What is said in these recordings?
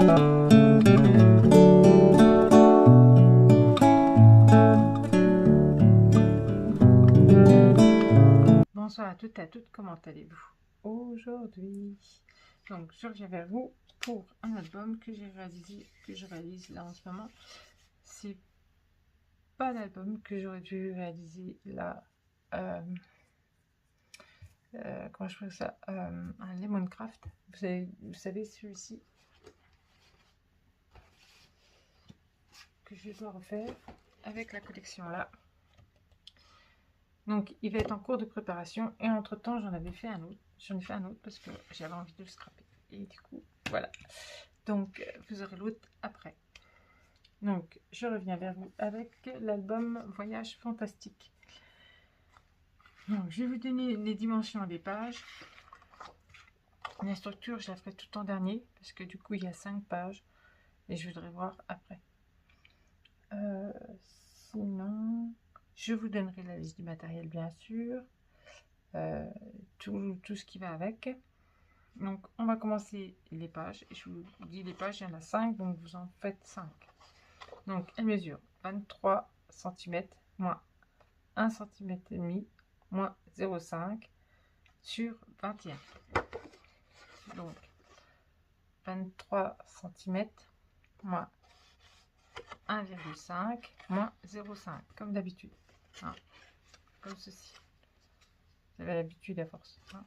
Bonsoir à toutes et à toutes, comment allez-vous aujourd'hui? Donc je reviens vers vous pour un album que je réalise là en ce moment. C'est pas l'album que j'aurais dû réaliser là. Comment je fais ça, un Lemoncraft. Vous savez celui-ci que je dois refaire avec la collection là. Donc il va être en cours de préparation et entre temps j'en ai fait un autre parce que j'avais envie de le scraper et du coup voilà, donc vous aurez l'autre après. Donc je reviens vers vous avec l'album Voyage Fantastique. Donc je vais vous donner les dimensions des pages. La structure je la ferai tout en dernier parce que du coup il y a 5 pages et je voudrais voir après. Sinon je vous donnerai la liste du matériel bien sûr, tout ce qui va avec. Donc on va commencer les pages. Je vous dis les pages, il y en a 5, donc vous en faites 5. Donc elle mesure 23 cm moins 1 cm et demi moins 0,5 sur 21. Donc 23 cm moins 1,5 moins 0,5 comme d'habitude, hein, comme ceci. Vous avez l'habitude à force, hein.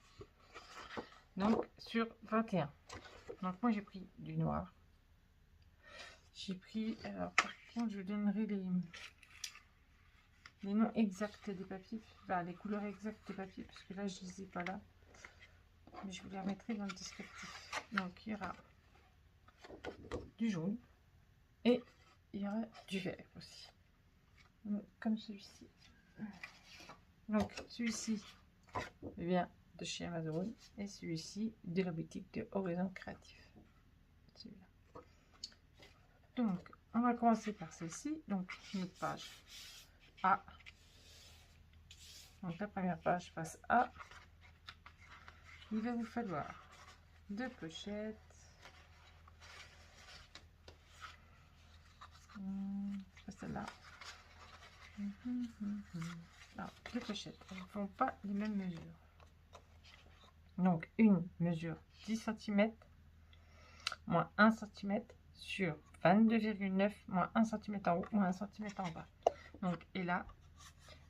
Donc sur 21. Donc moi j'ai pris du noir. J'ai pris, alors par contre je vous donnerai les noms exacts des papiers, enfin, les couleurs exactes des papiers, parce que là je les ai pas là, mais je vous les remettrai dans le descriptif. Donc il y aura du jaune et il y aura du vert aussi, donc, comme celui-ci. Donc celui-ci vient de chez Amazon et celui-ci de la boutique de Horizon Créatif. Donc on va commencer par celle-ci, donc notre page A. Donc la première page passe A. Il va vous falloir 2 pochettes, celle-là. Alors, 2 pochettes, elles ne font pas les mêmes mesures. Donc une mesure 10 cm moins 1 cm sur 22,9 moins 1 cm en haut moins 1 cm en bas. Donc et là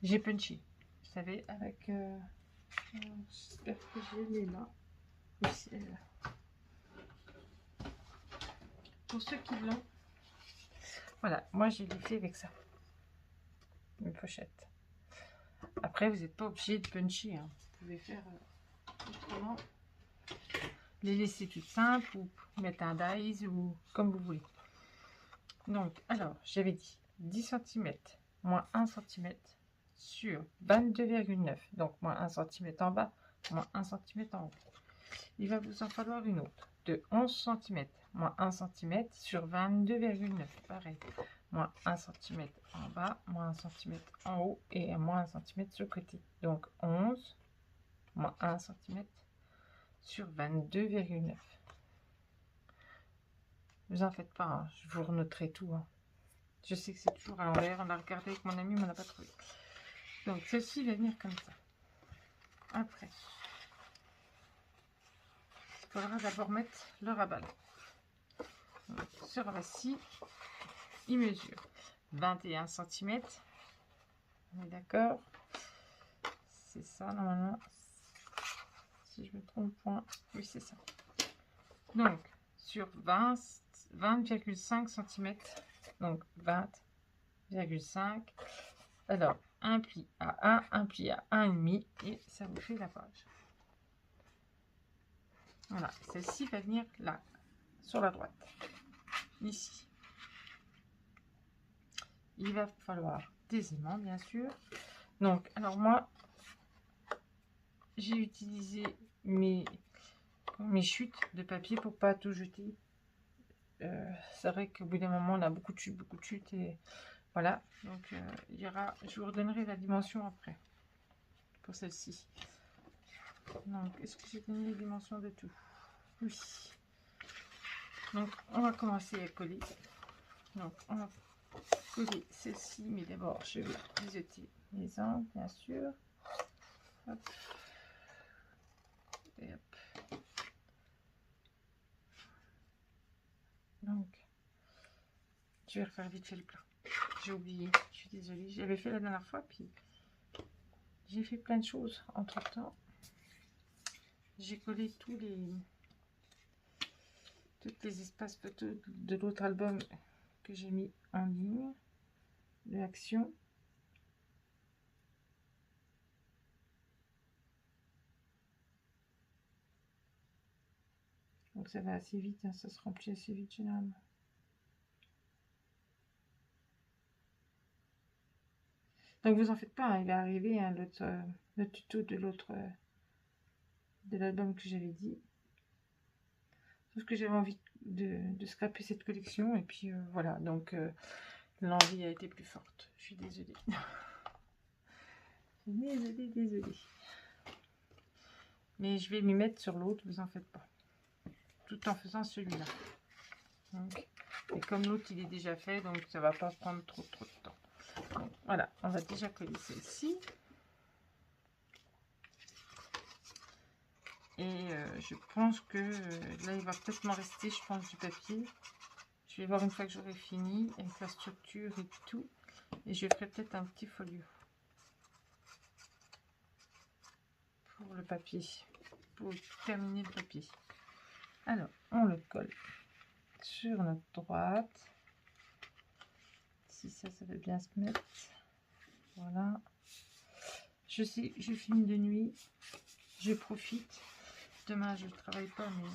j'ai punché, vous savez, avec j'espère que j'ai les là. Ici, pour ceux qui l'ont, voilà, moi je l'ai fait avec ça, une pochette. Après vous n'êtes pas obligé de puncher, hein. Vous pouvez faire autrement, les laisser toutes simples ou mettre un dies ou comme vous voulez. Donc alors j'avais dit 10 cm moins 1 cm sur 22,9, donc moins 1 cm en bas moins 1 cm en haut. Il va vous en falloir une autre de 11 cm moins 1 cm sur 22,9, pareil, moins 1 cm en bas moins 1 cm en haut et moins 1 cm sur le côté. Donc 11 moins 1 cm sur 22,9. Vous en faites pas, hein, je vous renoterai tout, hein. Je sais que c'est toujours à l'envers, on a regardé avec mon ami mais on n'a pas trouvé. Donc ceci va venir comme ça. Après il faudra d'abord mettre le rabat. Ce rabat-ci il mesure 21 cm, on est d'accord, c'est ça normalement, si je me trompe point, oui c'est ça. Donc sur 20,5 cm, donc 20,5, alors un pli à 1, un pli à 1,5 et ça vous fait la page. Voilà, celle-ci va venir là, sur la droite, ici. Il va falloir des aimants, bien sûr. Donc, alors moi, j'ai utilisé mes chutes de papier pour pas tout jeter. C'est vrai qu'au bout d'un moment, on a beaucoup de chutes et voilà. Donc, il y aura, je vous redonnerai la dimension après pour celle-ci. Donc, est-ce que j'ai donné les dimensions de tout? Oui. Donc, on va commencer à coller. Donc, on va coller celle-ci, mais d'abord, je vais biseauter les angles, bien sûr. Hop. Et hop. Donc, je vais refaire vite fait le plat. J'ai oublié, je suis désolée. J'avais fait la dernière fois, puis j'ai fait plein de choses entre-temps. J'ai collé toutes les espaces photos de l'autre album que j'ai mis en ligne de l'action. Donc ça va assez vite, hein, ça se remplit assez vite généralement. Donc vous en faites pas, hein, il va arriver hein, le tuto de l'autre de l'album que j'avais dit. Sauf que j'avais envie de scraper cette collection et puis voilà, donc l'envie a été plus forte. Je suis désolée. Désolée. Mais je vais m'y mettre sur l'autre, vous en faites pas. Tout en faisant celui-là. Et comme l'autre il est déjà fait, donc ça va pas prendre trop de temps. Donc, voilà, on va déjà coller celle-ci. Et je pense que là il va peut-être m'en rester, je pense, du papier. Je vais voir une fois que j'aurai fini avec la structure et tout. Et je ferai peut-être un petit folio pour le papier, pour terminer le papier. Alors, on le colle sur notre droite. Si ça veut bien se mettre. Voilà. Je sais, je filme de nuit. Je profite. Demain, je ne travaille pas, mais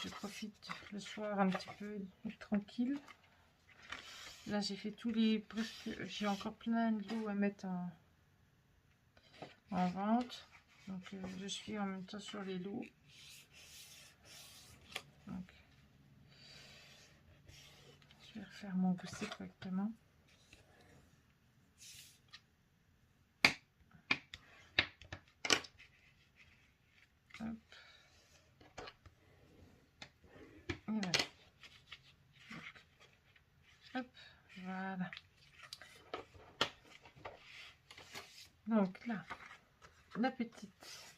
je profite le soir un petit peu tranquille. Là, j'ai fait tous les... J'ai encore plein de lots à mettre en vente. Donc, je suis en même temps sur les lots. Donc, je vais refaire mon gousset correctement. Hop. Et voilà. Hop, voilà. Donc là, la petite,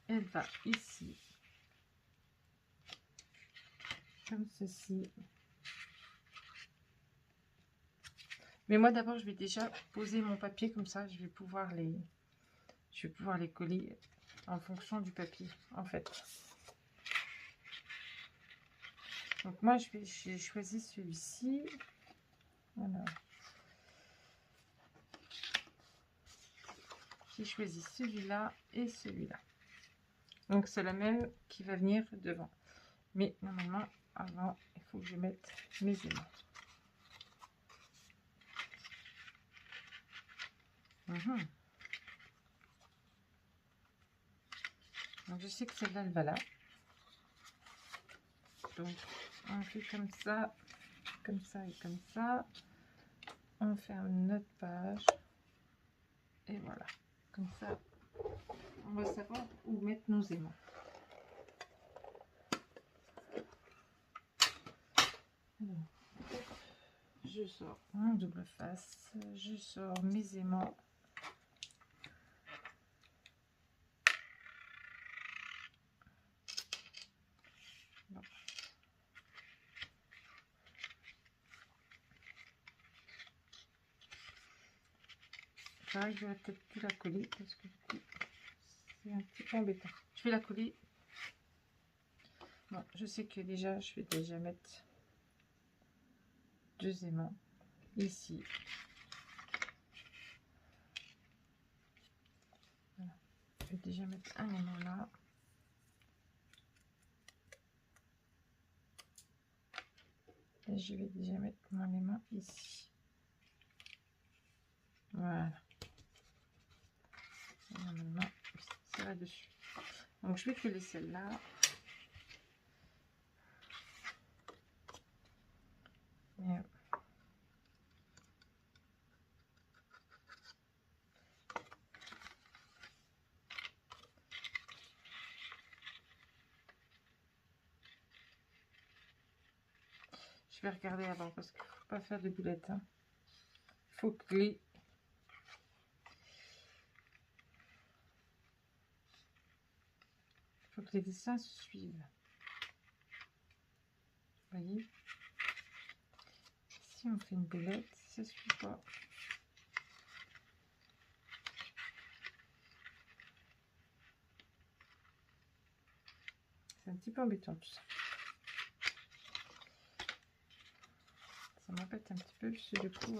elle va ici, comme ceci. Mais moi d'abord, je vais déjà poser mon papier comme ça, je vais pouvoir les coller en fonction du papier, en fait. Donc moi, j'ai choisi celui-ci. Voilà. J'ai choisi celui-là et celui-là. Donc c'est la même qui va venir devant. Mais normalement, avant, il faut que je mette mes aimants. Donc je sais que celle-là, elle va là. Donc on fait comme ça et comme ça. On ferme notre page. Et voilà. Comme ça, on va savoir où mettre nos aimants. Alors, je sors mon double face. Je sors mes aimants. Bon. Pareil, je vais peut-être plus la coller parce que c'est un petit peu embêtant. Je vais la coller. Bon, je sais que déjà, je vais déjà mettre 2 aimants ici. Voilà. Je vais déjà mettre un aimant là. Et je vais déjà mettre mon aimant ici. Voilà. Et normalement, c'est là-dessus. Donc, je vais coller celle-là. Je vais regarder avant parce qu'il ne faut pas faire de boulettes. Hein. Faut que les... faut que les dessins se suivent. Vous voyez? Si on fait une boulette, ça ne suit pas. C'est un petit peu embêtant tout ça. Ça m'embête un petit peu puisque du coup...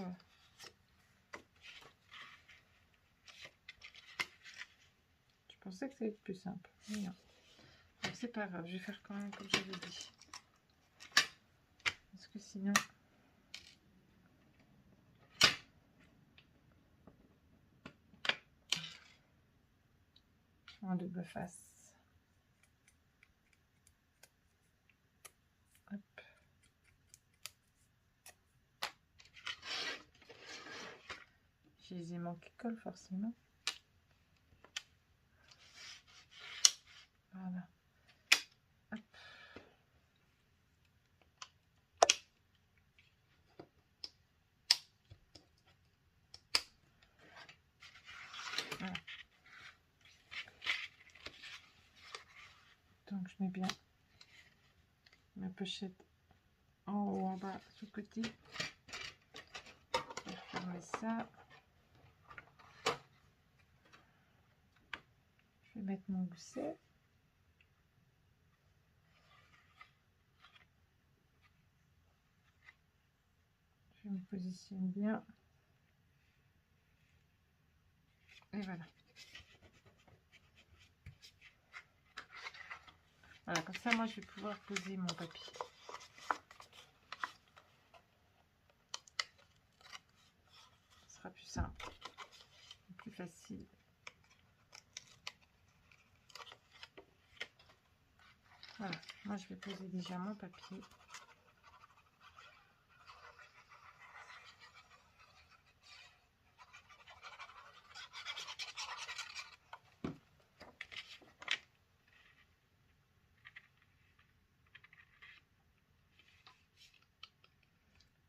je pensais que ça allait être plus simple. Mais non. C'est pas grave, je vais faire quand même comme j'avais dit. Parce que sinon... en double face. Hop. J'ai les aimants qui collent forcément. Voilà. Hop. Voilà. Donc je mets bien ma pochette en haut, en bas, sur le côté. Je vais fermer ça. Je vais mettre mon gousset. Je me positionne bien. Et voilà. Voilà, comme ça, moi, je vais pouvoir poser mon papier. Ce sera plus simple, plus facile. Voilà, moi, je vais poser déjà mon papier.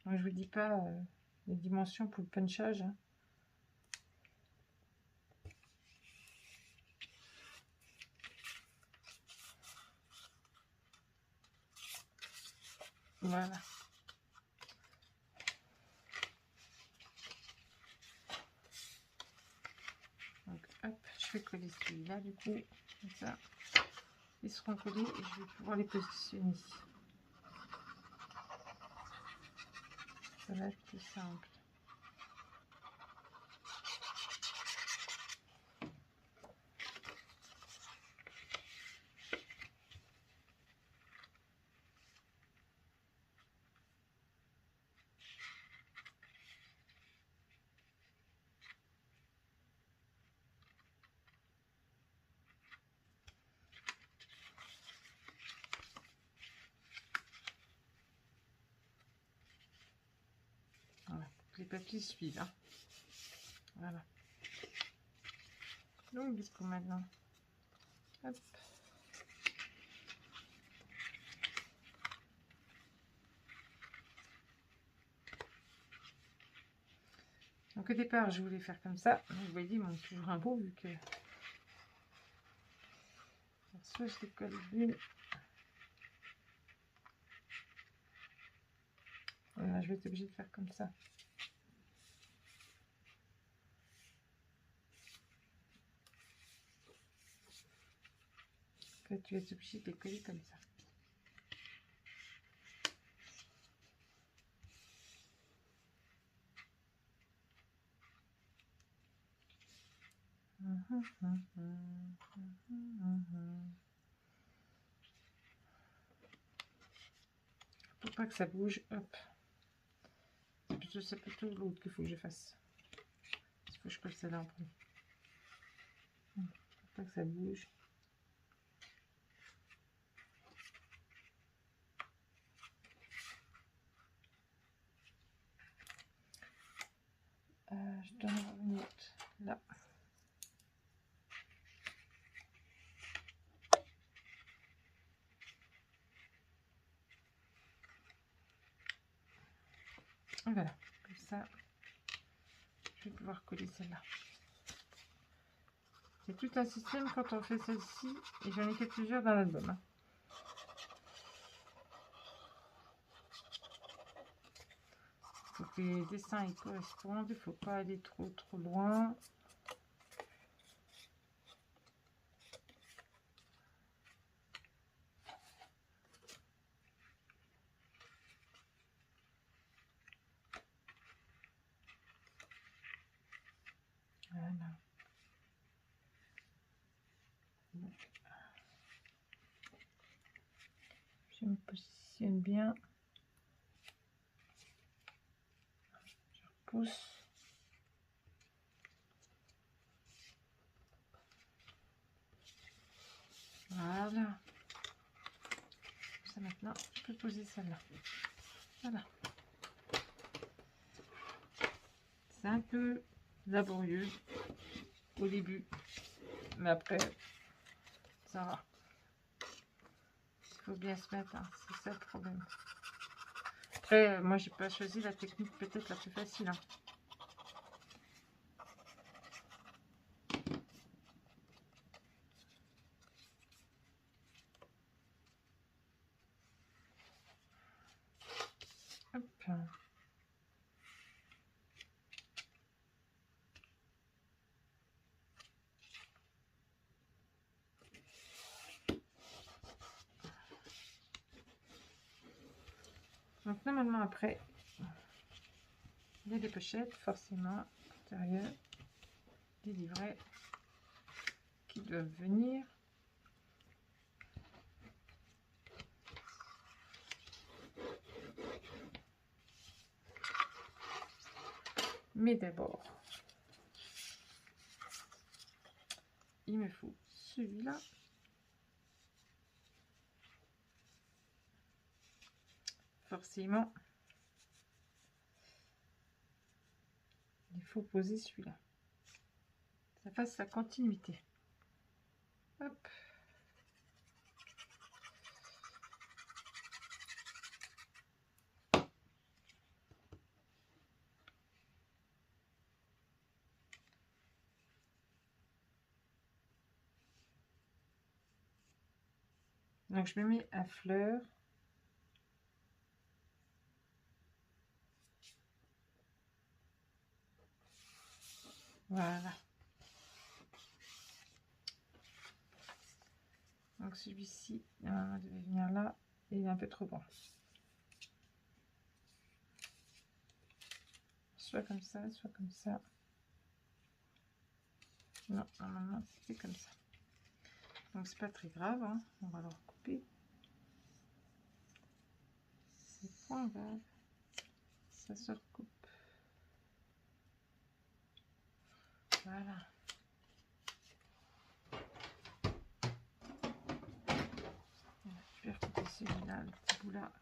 Donc, je vous dis pas les dimensions pour le punchage. Hein. Voilà. Donc, hop, je vais coller celui-là, du coup, comme ça. Ils seront collés et je vais pouvoir les positionner. Ça va être plus simple. Voilà, les papiers suivent. Hein. Voilà. Donc du coup maintenant, hop. Donc au départ, je voulais faire comme ça. Vous voyez, il manque toujours un bout vu que... Alors, soit je décolle d'une. Voilà, je vais être obligée de faire comme ça. En fait, tu vas être obligée de décoller comme ça. Pour pas que ça bouge, hop. C'est plutôt l'autre qu'il faut que je fasse. Il faut que je colle celle-là en premier. Pour pas que ça bouge. Je dois en avoir une autre là. Et voilà, comme ça, je vais pouvoir coller celle-là. C'est tout un système quand on fait celle-ci, et j'en ai fait plusieurs dans l'album. Faut que les dessins ils correspondent, il ne faut pas aller trop loin. Voilà. Je me positionne bien. Je repousse. Voilà. Ça maintenant, je peux poser celle-là. Voilà. C'est un peu laborieux au début, mais après, ça va. Il faut bien se mettre, hein. C'est ça le problème. Après, moi, j'ai pas choisi la technique peut-être la plus facile. Hein. Hop. Donc normalement après, il y a des pochettes forcément à l'intérieur, des livrets qui doivent venir. Mais d'abord, il me faut celui-là. Forcément, il faut poser celui-là. Ça fasse la continuité. Hop. Donc je me mets à fleur. Voilà. Donc celui-ci, devait venir là et il est un peu trop grand. Soit comme ça, soit comme ça. Non, normalement c'était comme ça. Donc c'est pas très grave, hein. On va le recouper. C'est pas grave. Ça se recoupe. Voilà. Je vais recouper celui-là, le petit bout là.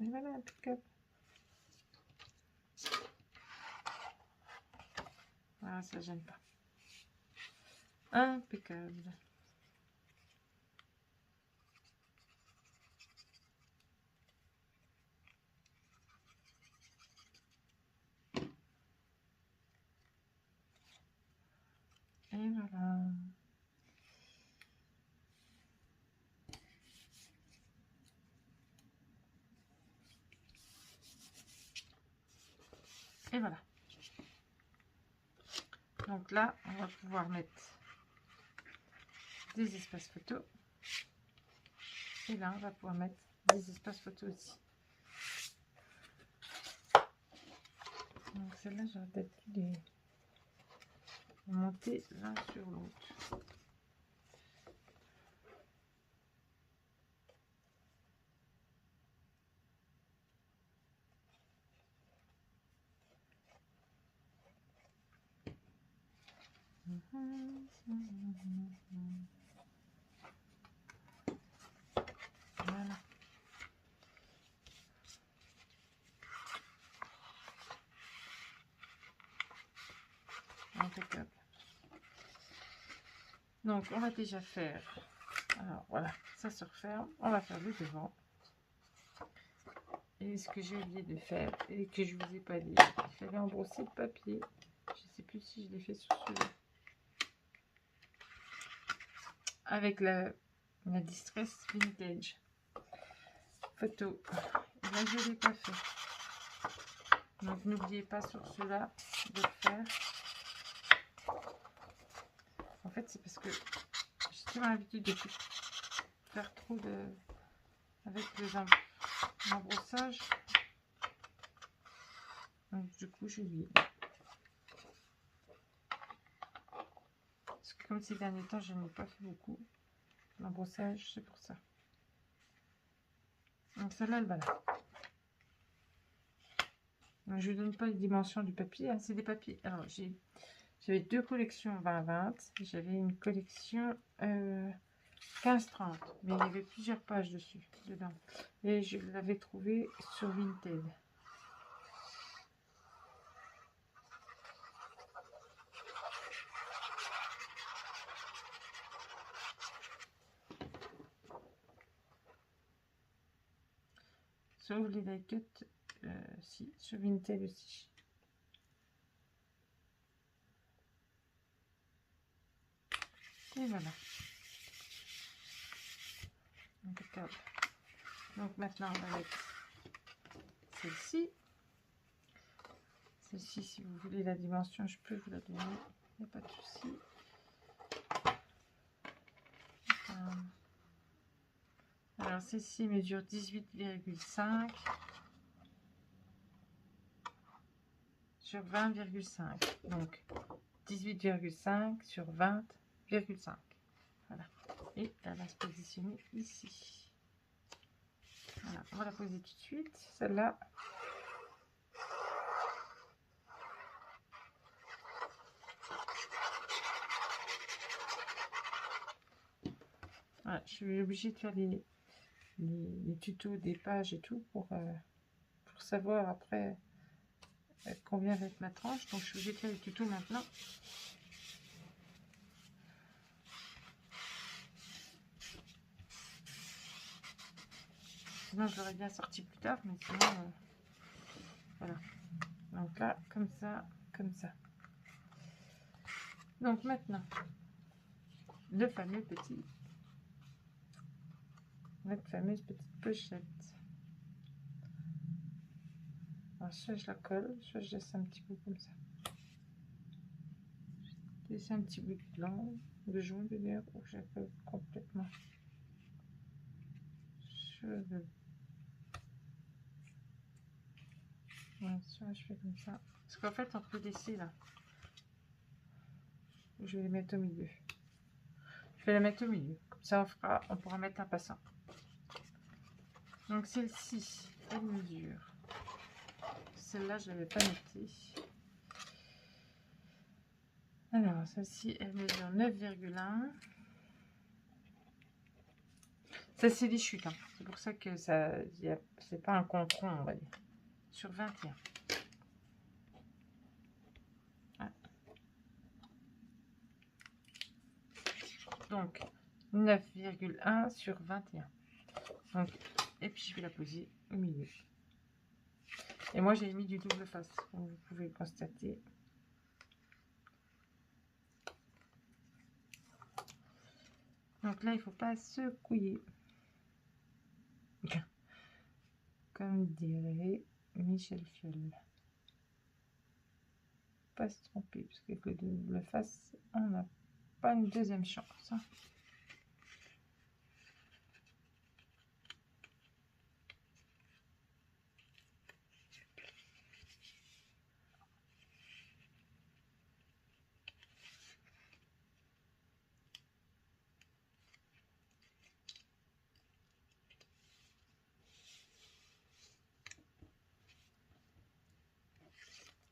Et voilà, impeccable. Voilà, ça gêne pas. Impeccable. Et voilà. Et voilà. Donc là, on va pouvoir mettre des espaces photos. Et là, on va pouvoir mettre des espaces photos aussi. Donc celle-là, j'aurais peut-être dû les monter l'un sur l'autre. impeccable. Donc, on va déjà faire... Alors, voilà, ça se referme. On va faire le devant. Et ce que j'ai oublié de faire, et que je vous ai pas dit, il fallait embrosser le papier. Je sais plus si je l'ai fait sur celui-là. Avec la Distress Vintage photo. Et là, je ne l'ai pas fait. Donc, n'oubliez pas sur cela de le faire. En fait, c'est parce que j'ai toujours l'habitude de faire trop de... avec les embrossage. Donc, du coup, j'ai oublié. Parce que comme ces derniers temps, je n'ai pas fait beaucoup l'embrossage, c'est pour ça. Donc, celle-là, elle va là. Donc, je ne vous donne pas les dimensions du papier. Hein, c'est des papiers. Alors, j'avais deux collections 20-20. J'avais une collection 15-30. Mais il y avait plusieurs pages dessus, dedans. Et je l'avais trouvé sur Vinted. Sauf les die cut, si, sur Vinted aussi. Et voilà. Impeccable. Donc maintenant, on va mettre celle-ci. Celle-ci, si vous voulez la dimension, je peux vous la donner. Il n'y a pas de souci. Alors, celle-ci mesure 18,5 sur 20,5. Donc, 18,5 sur 20,5. Voilà. Et elle va se positionner ici. Voilà. On va la poser tout de suite. Celle-là. Voilà, je suis obligée de faire les tutos des pages et tout pour savoir après combien va être ma tranche. Donc, je suis obligée de faire les tutos maintenant. Sinon, je l'aurais bien sorti plus tard, mais sinon, voilà. Donc là, comme ça, comme ça. Donc maintenant, notre fameuse petite pochette. Alors, soit je la colle, soit je laisse un petit peu comme ça. Je laisse un petit bout de blanc, de jaune d'ailleurs, ou je la colle complètement. Voilà, soit je fais comme ça. Parce qu'en fait, on peut laisser là. Je vais les mettre au milieu. Je vais la mettre au milieu. Comme ça, on pourra mettre un passant. Donc celle-ci, elle mesure. Celle-là, je ne l'avais pas notée. Alors, celle-ci, elle mesure 9,1. Ça, c'est des chutes. Hein. C'est pour ça que ça, c'est pas un compte rond, on va dire. Sur 21. Ouais. Donc, 9,1 sur 21. Donc, et puis, je vais la poser au milieu. Et moi, j'ai mis du double face, comme vous pouvez le constater. Donc là, il ne faut pas secouer. Comme dirait Michel Fiol. Pas se tromper, parce qu'avec le double face, on n'a pas une deuxième chance. Hein.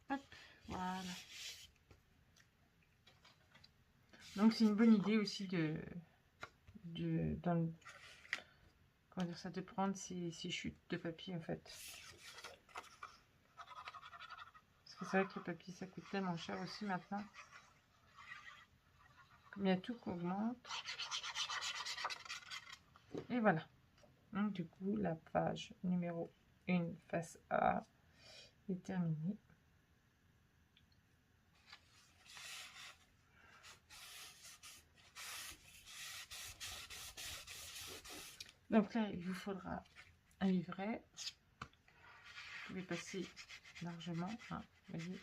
Hop, voilà. Donc c'est une bonne idée aussi comment dire ça, de prendre ces chutes de papier en fait. Parce que c'est vrai que le papier ça coûte tellement cher aussi maintenant. Il y a tout qui augmente. Et voilà. Donc, du coup, la page numéro 1, face A, est terminée. Donc là, il vous faudra un livret. Vous pouvez passer largement, hein, vous voyez.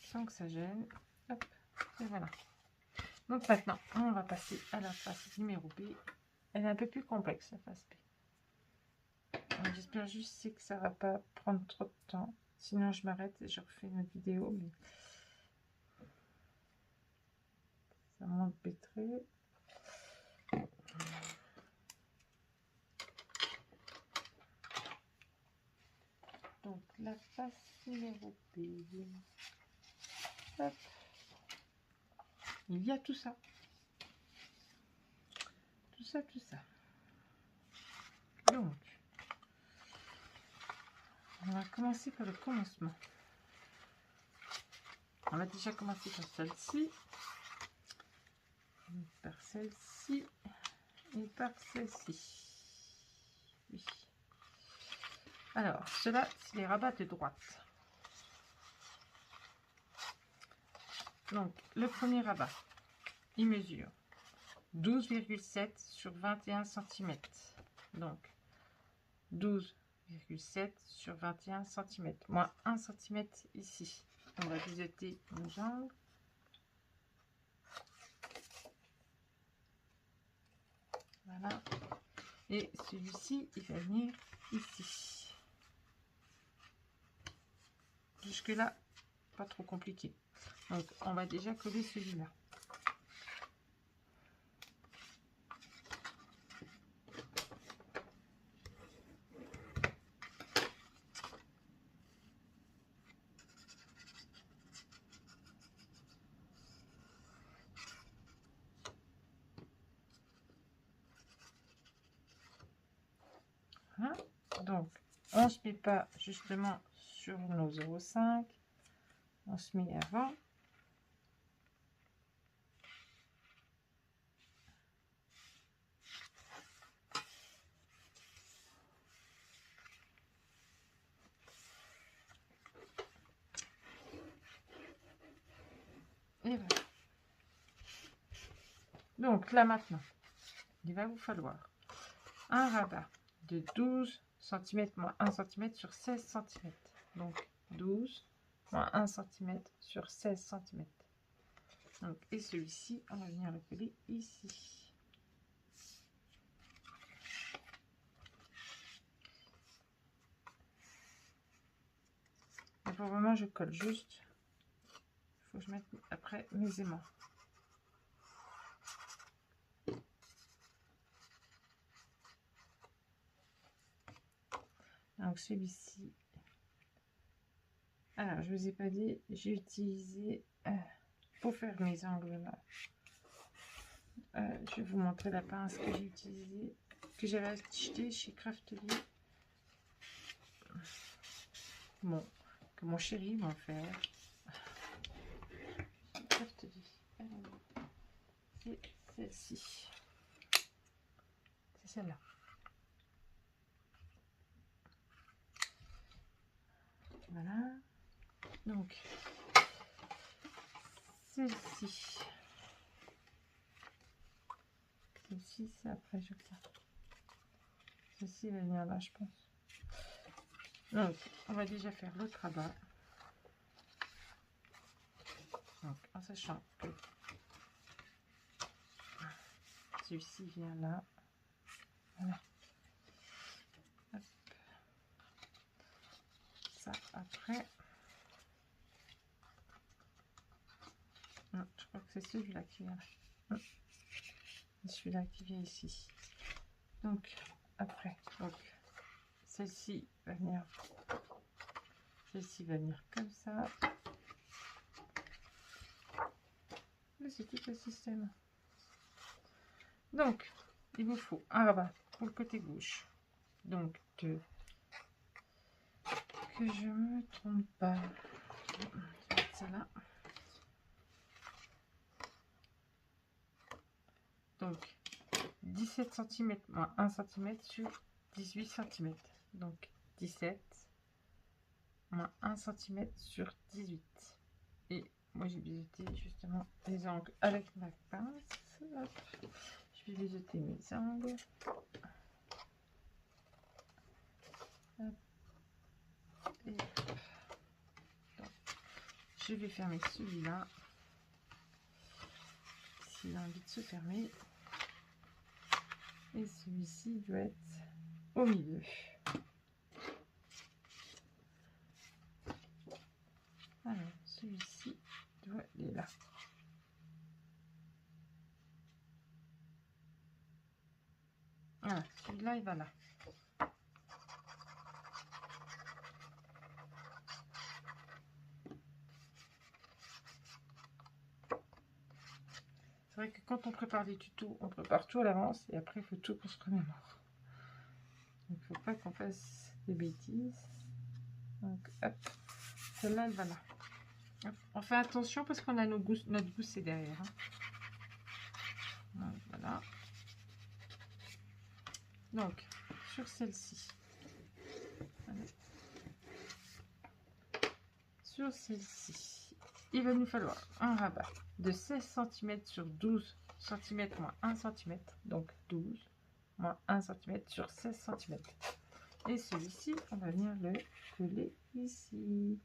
Sans que ça gêne. Hop, et voilà. Donc maintenant, on va passer à la face numéro B. Elle est un peu plus complexe, la face B. J'espère juste que ça va pas prendre trop de temps. Sinon, je m'arrête et je refais une autre vidéo. Mais ça m'embêterait. Donc, la face numéro B. Hop. Il y a tout ça. Tout ça, tout ça. Donc, on va commencer par le commencement. On va déjà commencer par celle-ci, par celle-ci et par celle-ci. Oui. Alors, cela, c'est les rabats de droite. Donc, le premier rabat, il mesure 12,7 sur 21 cm. Donc, 12,7 sur 21 cm, moins 1 cm ici. On va biseauter nos angles. Voilà. Et celui-ci, il va venir ici. Jusque-là, pas trop compliqué. Donc, on va déjà coller celui-là. Voilà. Donc, on ne se met pas justement sur nos 0,5. On se met avant. Et voilà. Donc là maintenant, il va vous falloir un rabat de 12 cm moins 1 cm sur 16 cm. Donc 12 moins 1 cm sur 16 cm. Donc, et celui-ci, on va venir le coller ici. Et pour le moment, je colle juste. Il faut que je mette après mes aimants. Donc celui-ci, alors je vous ai pas dit, j'ai utilisé pour faire mes angles là. Je vais vous montrer la pince que j'ai utilisée, que j'avais acheté chez Craftelier. Bon, que mon chéri m'a offert. Craftelier. C'est celle-ci. C'est celle-là. Voilà. Donc, celle-ci. Celle-ci, c'est après, je crois. Celle-ci va venir là, je pense. Donc, on va déjà faire l'autre rabat. Donc, en sachant que celui-ci vient là. Voilà. Hop. Ça, après. Non, je crois que c'est celui-là qui vient là. Celui-là qui vient ici. Donc, après, donc, celle-ci va venir. Celle-ci va venir comme ça. C'est tout le système. Donc, il vous faut un rabat pour le côté gauche. Donc, que je me trompe pas. ça là. Donc 17 cm moins 1 cm sur 18 cm. Donc 17 moins 1 cm sur 18. Et moi j'ai biseauté justement les angles avec ma pince. Hop. Je vais biseauter mes angles. Hop. Et donc, je vais fermer celui-là. S'il a envie de se fermer. Et celui-ci doit être au milieu. Alors, celui-ci doit aller là. Voilà, celui-là, il va là. C'est vrai que quand on prépare des tutos, on prépare tout à l'avance et après, il faut tout qu'on se remémore. Donc, il ne faut pas qu'on fasse des bêtises. Donc, hop, celle-là, elle va là. Hop. On fait attention parce qu'on a notre gousset derrière. Hein. Voilà. Donc, sur celle-ci. Sur celle-ci, il va nous falloir un rabat de 16 cm sur 12 cm moins 1 cm. Donc 12 moins 1 cm sur 16 cm. Et celui-ci, on va venir le coller ici.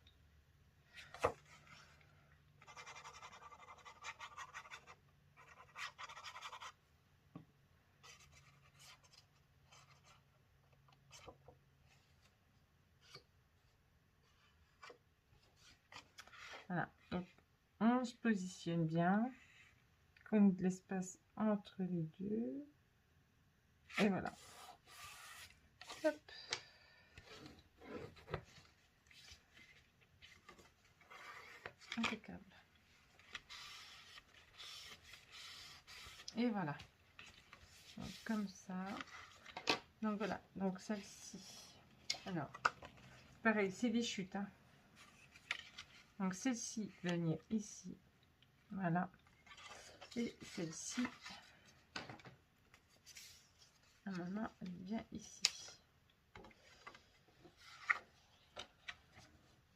Voilà, donc on se positionne bien, comme de l'espace entre les deux. Et voilà. Hop. Impeccable. Et voilà. Donc, comme ça. Donc voilà. Donc celle-ci. Alors, pareil, c'est des chutes. Hein. Donc celle-ci va venir ici. Voilà. Et celle-ci, à un moment, elle vient ici.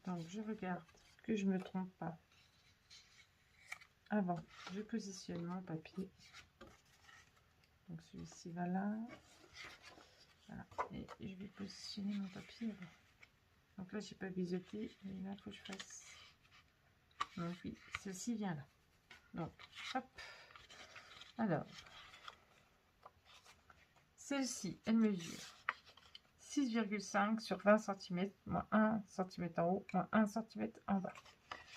Donc je regarde que je ne me trompe pas. Avant, je positionne mon papier. Donc celui-ci va là. Voilà. Et je vais positionner mon papier. Donc là, j'ai pas biseauté. Mais là, il faut que je fasse. Donc oui, celle-ci vient là. Donc, hop. Alors, celle-ci, elle mesure 6,5 sur 20 cm, moins 1 cm en haut, moins 1 cm en bas.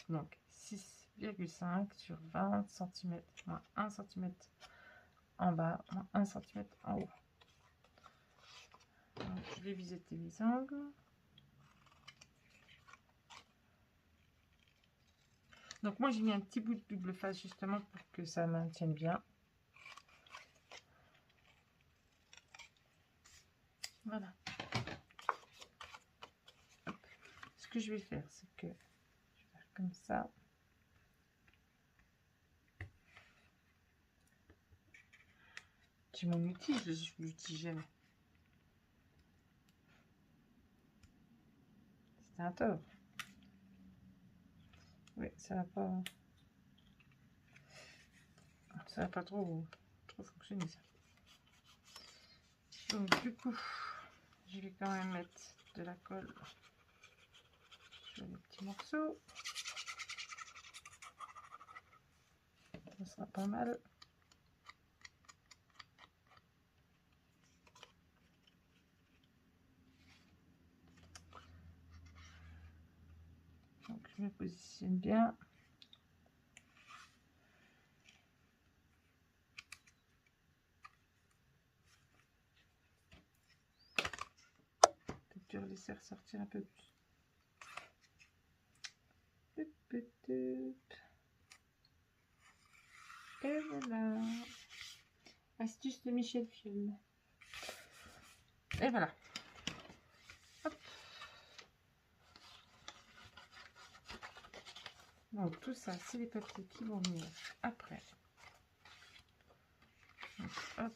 Donc, 6,5 sur 20 cm, moins 1 cm en bas, moins 1 cm en haut. Donc, je vais biseauter les angles. Donc, moi, j'ai mis un petit bout de double face justement pour que ça maintienne bien. Voilà. Hop. Ce que je vais faire, c'est que je vais faire comme ça. J'ai mon outil, je ne l'utilise jamais. C'était un tort. Oui, ça va pas. Ça va pas trop fonctionner ça. Donc du coup, je vais quand même mettre de la colle sur les petits morceaux. Ça sera pas mal. Donc je me positionne bien. Peut-être que je vais laisser ressortir un peu plus. Et voilà. Astuce de Michel Fiel. Et voilà. Hop. Donc tout ça, c'est les papiers qui vont venir après. Donc, hop.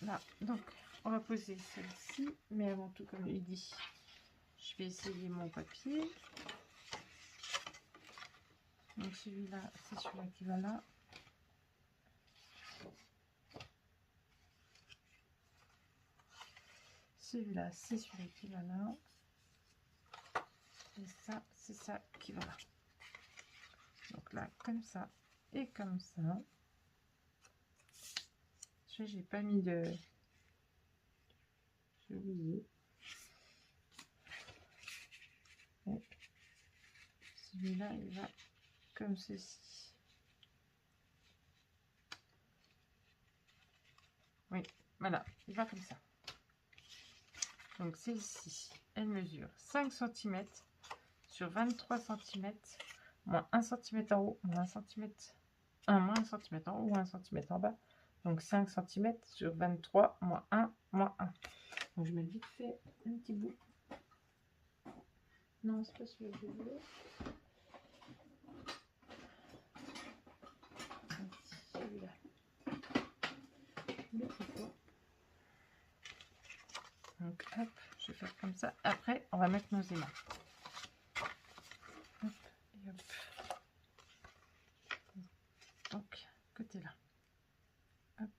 Là, donc on va poser celle-ci, mais avant tout, comme je dit, je vais essayer mon papier. Donc celui-là, c'est celui-là qui va là. Celui-là, c'est celui-là qui va là. Et ça, c'est ça qui va là. Donc là, comme ça et comme ça. J'ai pas mis de... J'ai oublié. Celui-là, il va comme ceci. Oui, voilà, il va comme ça. Donc celle-ci, elle mesure 5 cm sur 23 cm, moins 1 cm en haut, moins 1 cm, moins 1 cm en haut, moins 1 cm en bas. Donc 5 cm sur 23, moins 1, moins 1. Donc je mets vite fait un petit bout. Non, c'est pas celui que je voulais. Celui-là. Donc hop, je vais faire comme ça. Après, on va mettre nos aimants. Hop et hop. Donc, côté là. Hop.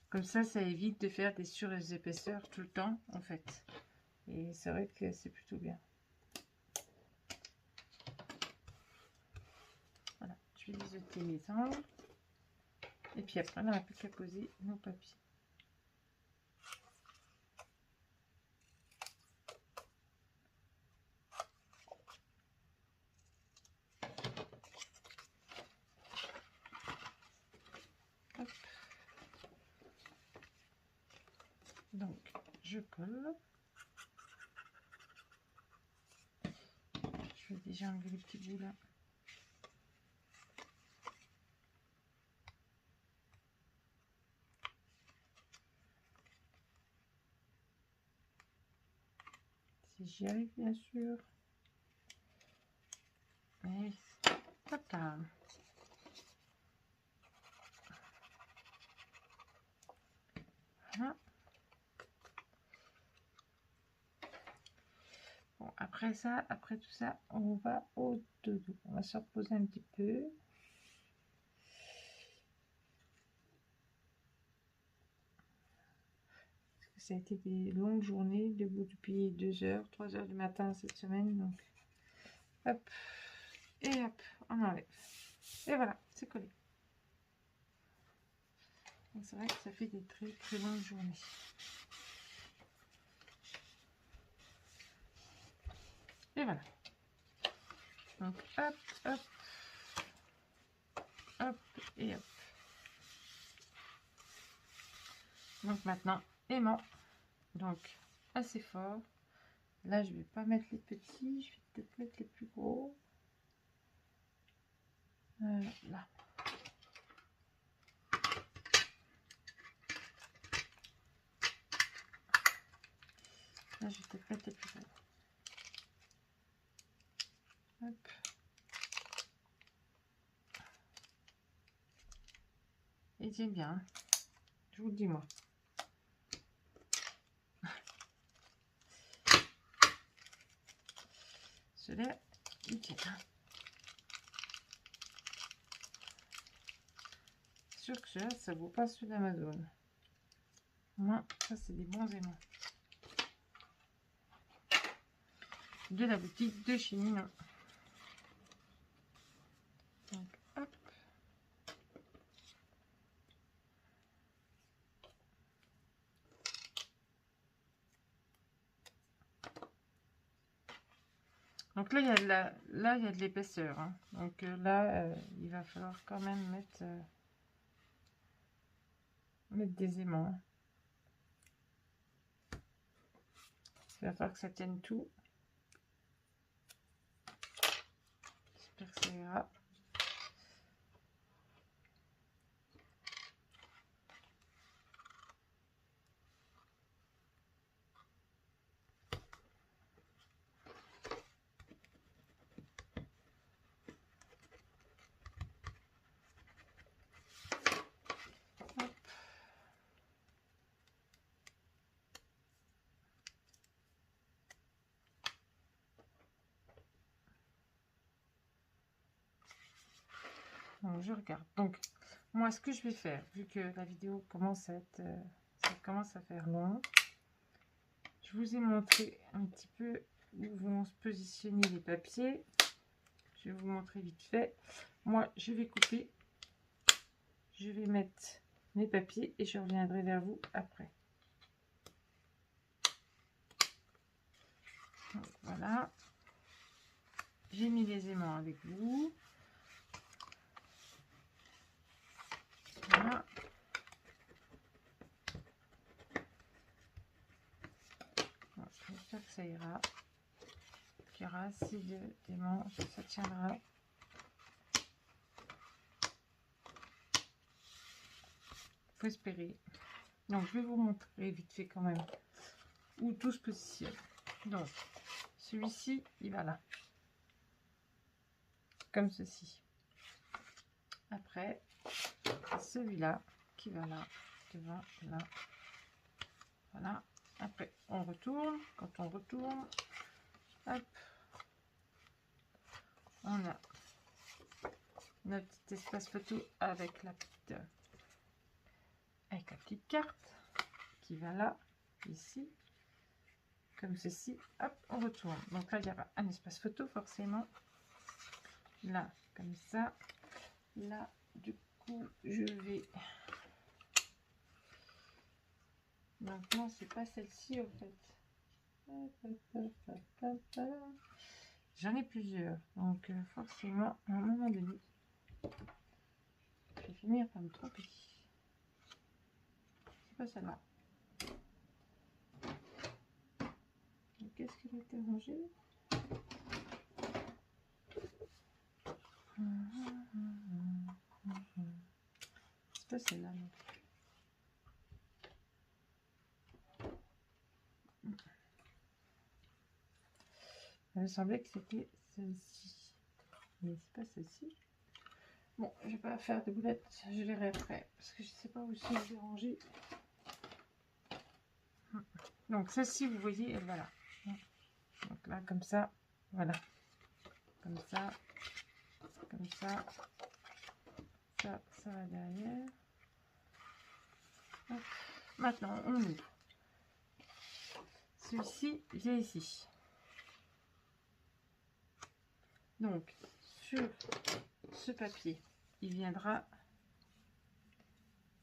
Comme ça évite de faire des surépaisseurs tout le temps, en fait. Et c'est vrai que c'est plutôt bien. Voilà, je vais biseauter mes angles. Et puis après, on n'a plus qu'à poser nos papiers. Hop. Donc, je colle. Je vais déjà enlever les petits bouts là. Si j'y arrive, bien sûr. Et tata. Voilà. Bon, après ça, après tout ça, on va au dodo. On va se reposer un petit peu. Parce que ça a été des longues journées, debout depuis 2 heures, 3 heures du matin cette semaine. Donc, hop, et hop, on enlève. Et voilà, c'est collé. C'est vrai que ça fait des très très longues journées. Et voilà. Donc hop, hop, hop et hop. Donc maintenant, aimant. Donc assez fort. Là, je vais pas mettre les petits, je vais peut-être mettre les plus gros. Là. Là, je vais peut-être mettre les plus gros. Hop. Et tiens bien, hein. Je vous le dis moi. Celui-là, il tient. Sûr que celui-là, ça vaut pas celui d'Amazon. Moi, ça c'est des bons aimants. De la boutique de chez Minon. Donc, hop. Donc là, il y a de l'épaisseur. Hein. Donc là, il va falloir quand même mettre des aimants. Il va falloir que ça tienne tout. j'espère que ça ira. Donc, je regarde. Donc, moi, ce que je vais faire, vu que la vidéo commence à être, ça commence à faire long, je vous ai montré un petit peu où vont se positionner les papiers. Je vais vous montrer vite fait. Moi, je vais couper. Je vais mettre mes papiers et je reviendrai vers vous après. Donc, voilà. J'ai mis les aimants avec vous. Voilà. Bon, j'espère que ça ira. Qu'il y aura assez d'aimants, ça tiendra. Faut espérer. Donc je vais vous montrer vite fait quand même où tout se positionne. Donc celui-ci, il va là. Comme ceci. Après, celui-là qui va là, devant, là. Voilà. Après, on retourne. Quand on retourne, hop, on a notre petit espace photo avec la petite carte qui va là, ici, comme ceci. Hop, on retourne. Donc là, il y aura un espace photo forcément. Là, comme ça. Là, du coup, je vais... Donc non, c'est pas celle-ci en fait. J'en ai plusieurs. Donc forcément, à un moment donné, je vais finir par me tromper. C'est pas celle-là. Qu'est-ce qu'elle a été rangée? C'est pas celle-là non plus. Il me semblait que c'était celle-ci. Mais c'est pas celle-ci. Bon, je vais pas faire de boulettes, je verrai après. Parce que je sais pas où c'est que j'ai rangé. Donc celle-ci, vous voyez, elle va là. Donc là, comme ça, voilà. Comme ça. Comme ça. Ça va derrière. Hop. Maintenant, on ouvre. Celui-ci vient ici. Donc, sur ce papier, il viendra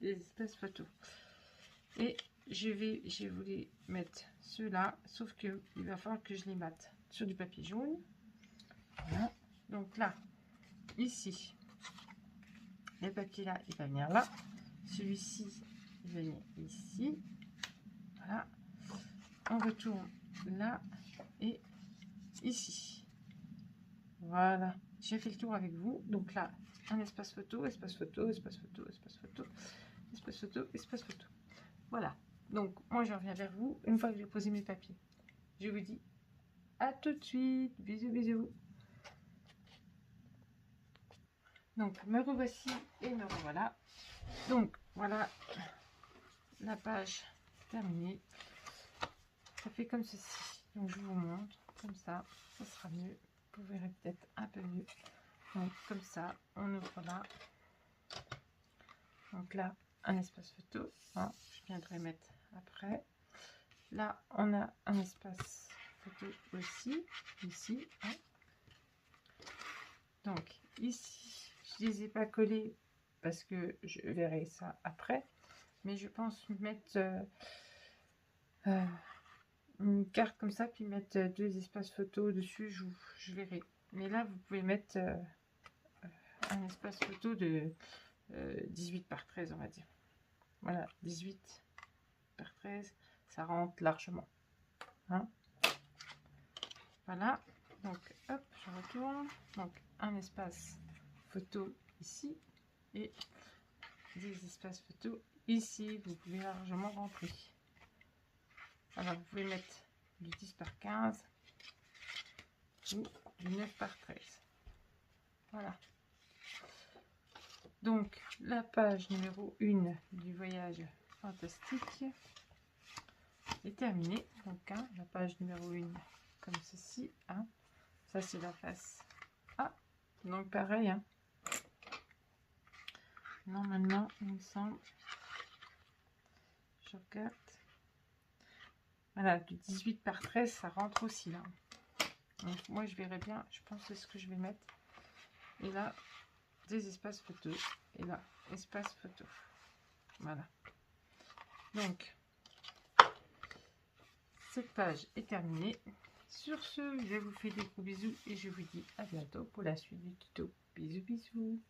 des espaces photos. Et je voulais mettre ceux-là, sauf que il va falloir que je les mate sur du papier jaune. Voilà. Donc là, ici, le papier là, il va venir là. Celui-ci, il va venir ici. Voilà. On retourne là et ici. Voilà. J'ai fait le tour avec vous. Donc là, un espace photo, espace photo, espace photo, espace photo, espace photo, espace photo. Voilà. Donc, moi, je reviens vers vous une fois que j'ai posé mes papiers. Je vous dis à tout de suite. Bisous, bisous. Donc, me revoici et me revoilà. Donc, voilà la page terminée. Ça fait comme ceci. Donc, je vous montre comme ça. Ça sera mieux. Vous verrez peut-être un peu mieux. Donc, comme ça, on ouvre là. Donc là, un espace photo. Hein, je viendrai mettre après. Là, on a un espace photo aussi. Ici. Hein. Donc, ici, je ne les ai pas collés parce que je verrai ça après. Mais je pense mettre une carte comme ça, puis mettre deux espaces photo dessus. Je verrai. Mais là, vous pouvez mettre un espace photo de 18 par 13, on va dire. Voilà, 18 par 13, ça rentre largement. Hein, voilà, donc hop, je retourne. Donc un espace photo ici et des espaces photo ici. Vous pouvez largement rentrer. Alors vous pouvez mettre du 10 par 15 ou du 9 par 13. Voilà. Donc la page numéro 1 du voyage fantastique est terminée. Donc hein, la page numéro 1 comme ceci. Hein. Ça c'est la face A. Donc pareil. Hein. Normalement il me semble. Je regarde. Voilà, du 18 par 13 ça rentre aussi là. Donc moi je verrai bien. Je pense que c'est ce que je vais mettre. Et là des espaces photo. Et là espace photo. Voilà. Donc cette page est terminée. Sur ce, je vous fais des gros bisous et je vous dis à bientôt pour la suite du tuto. Bisous bisous.